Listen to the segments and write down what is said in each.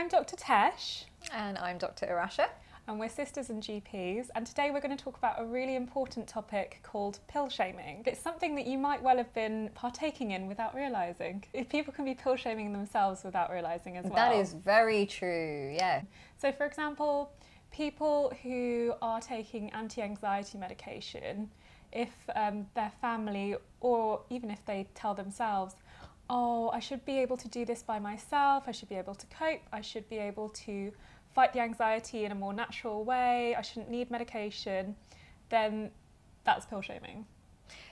I'm Dr. Tesh. And I'm Dr. Erasha. And we're sisters and GPs, and today we're going to talk about a really important topic called pill shaming. It's something that you might well have been partaking in without realising. If people can be pill shaming themselves without realising as well. That is very true, yeah. So for example, people who are taking anti-anxiety medication, if their family, or even if they tell themselves, oh, I should be able to do this by myself, I should be able to cope, I should be able to fight the anxiety in a more natural way, I shouldn't need medication, then that's pill shaming.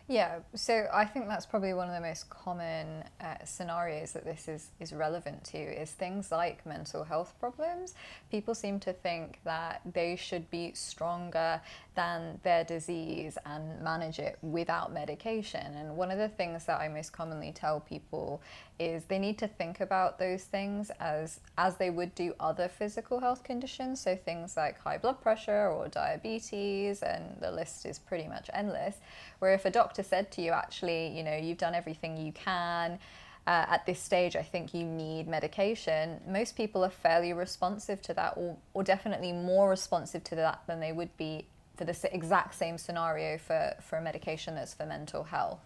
Yeah, so I think that's probably one of the most common scenarios that this is relevant to, is things like mental health problems. People seem to think that they should be stronger than their disease and manage it without medication. And one of the things that I most commonly tell people is they need to think about those things as they would do other physical health conditions. So things like high blood pressure or diabetes, and the list is pretty much endless. Where if a doctor said to you, actually, you know, you've done everything you can, at this stage I think you need medication, most people are fairly responsive to that, or definitely more responsive to that than they would be for the exact same scenario for a medication that's for mental health.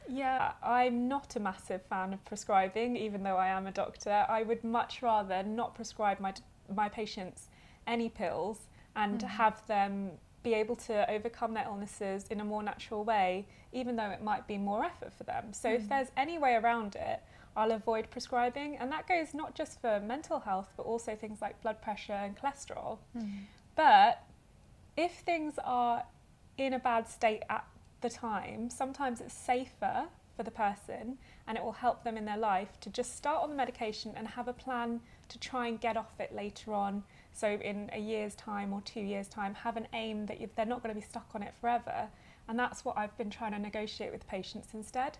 Yeah, I'm not a massive fan of prescribing, even though I am a doctor. I would much rather not prescribe my patients any pills and have them be able to overcome their illnesses in a more natural way, even though it might be more effort for them. So if there's any way around it, I'll avoid prescribing, and that goes not just for mental health, but also things like blood pressure and cholesterol. But if things are in a bad state at the time, sometimes it's safer for the person, and it will help them in their life to just start on the medication and have a plan to try and get off it later on. So in a year's time or 2 years' time, have an aim that they're not going to be stuck on it forever. And that's what I've been trying to negotiate with patients instead.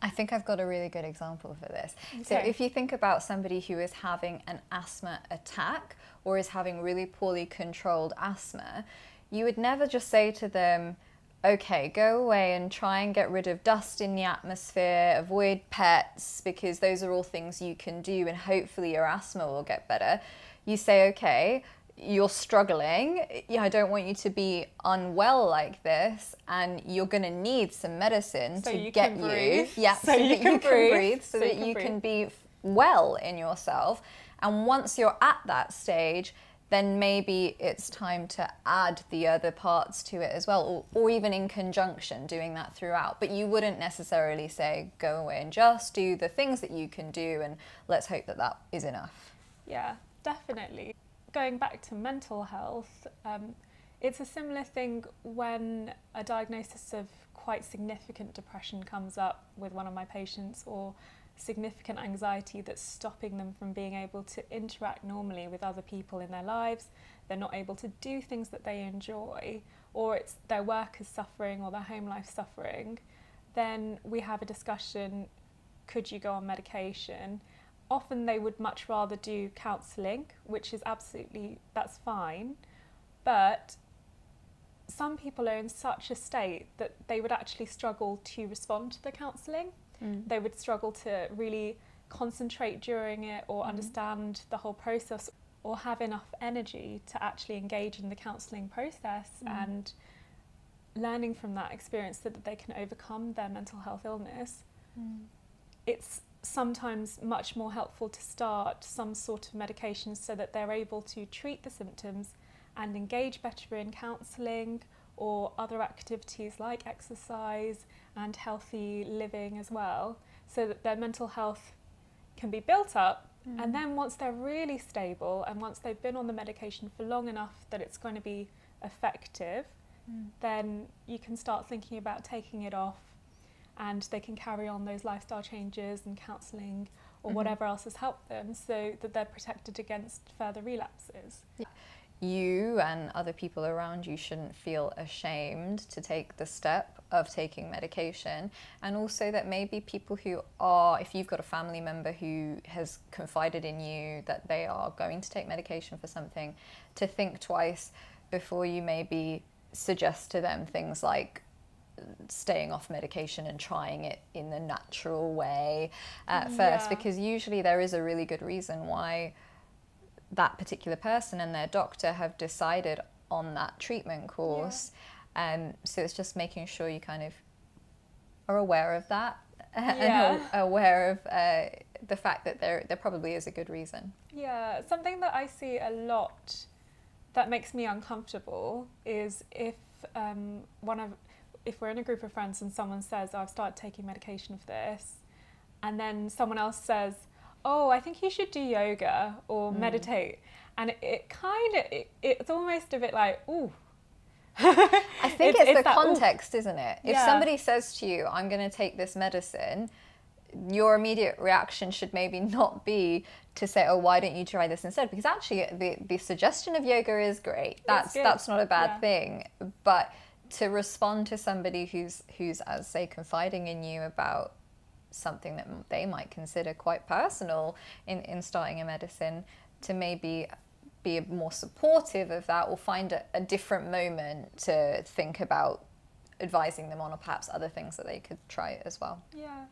I think I've got a really good example for this. Okay. So if you think about somebody who is having an asthma attack or is having really poorly controlled asthma, you would never just say to them, okay, go away and try and get rid of dust in the atmosphere, avoid pets, because those are all things you can do and hopefully your asthma will get better. You say, okay, you're struggling, I don't want you to be unwell like this, and you're going to need some medicine so to you get can you, breathe. yeah, so you can breathe, so that you can be well in yourself. And once you're at that stage, then maybe it's time to add the other parts to it as well, or even in conjunction, doing that throughout. But you wouldn't necessarily say, go away and just do the things that you can do, and let's hope that that is enough. Yeah, definitely. Going back to mental health, it's a similar thing when a diagnosis of quite significant depression comes up with one of my patients, or significant anxiety that's stopping them from being able to interact normally with other people in their lives. They're not able to do things that they enjoy, or it's their work is suffering or their home life suffering. Then we have a discussion, could you go on medication? Often they would much rather do counselling, which is absolutely, that's fine. But some people are in such a state that they would actually struggle to respond to the counselling. They would struggle to really concentrate during it, or understand the whole process, or have enough energy to actually engage in the counselling process and learning from that experience so that they can overcome their mental health illness. It's sometimes much more helpful to start some sort of medication so that they're able to treat the symptoms and engage better in counselling or other activities like exercise and healthy living as well, so that their mental health can be built up. And then once they're really stable, and once they've been on the medication for long enough that it's going to be effective, then you can start thinking about taking it off, and they can carry on those lifestyle changes and counselling or whatever else has helped them, so that they're protected against further relapses. You and other people around you shouldn't feel ashamed to take the step of taking medication, and also that maybe people who are, if you've got a family member who has confided in you that they are going to take medication for something, to think twice before you maybe suggest to them things like staying off medication and trying it in the natural way at first, because usually there is a really good reason why that particular person and their doctor have decided on that treatment course. So it's just making sure you kind of are aware of that and aware of the fact that there probably is a good reason. Yeah, something that I see a lot that makes me uncomfortable is if we're in a group of friends and someone says, oh, I've started taking medication for this, and then someone else says, oh, I think you should do yoga or meditate, and it's almost a bit like, ooh. I think it's the context, isn't it? If somebody says to you, I'm going to take this medicine, your immediate reaction should maybe not be to say, oh, why don't you try this instead? Because actually the suggestion of yoga is great. That's not a bad thing. But to respond to somebody who's as say confiding in you about something that they might consider quite personal in starting a medicine, to maybe be more supportive of that, or find a different moment to think about advising them on, or perhaps other things that they could try as well. Yeah.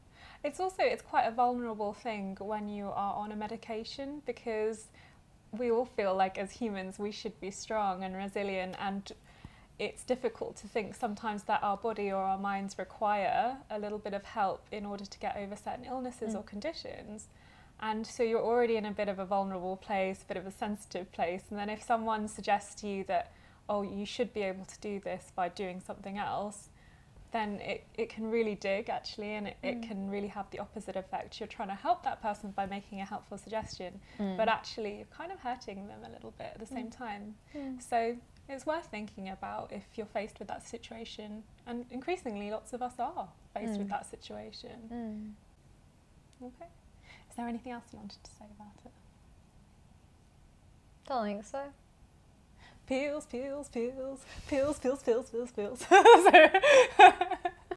It's quite a vulnerable thing when you are on a medication, because we all feel like as humans we should be strong and resilient, and it's difficult to think sometimes that our body or our minds require a little bit of help in order to get over certain illnesses or conditions. And so you're already in a bit of a vulnerable place, a bit of a sensitive place, and then if someone suggests to you that, oh, you should be able to do this by doing something else, then it can really dig, actually, and it can really have the opposite effect. You're trying to help that person by making a helpful suggestion, but actually you're kind of hurting them a little bit at the same time. So it's worth thinking about if you're faced with that situation, and increasingly lots of us are faced with that situation. Okay. Is there anything else you wanted to say about it? Don't think so. Pills, pills, pills, pills, pills, pills, pills, pills.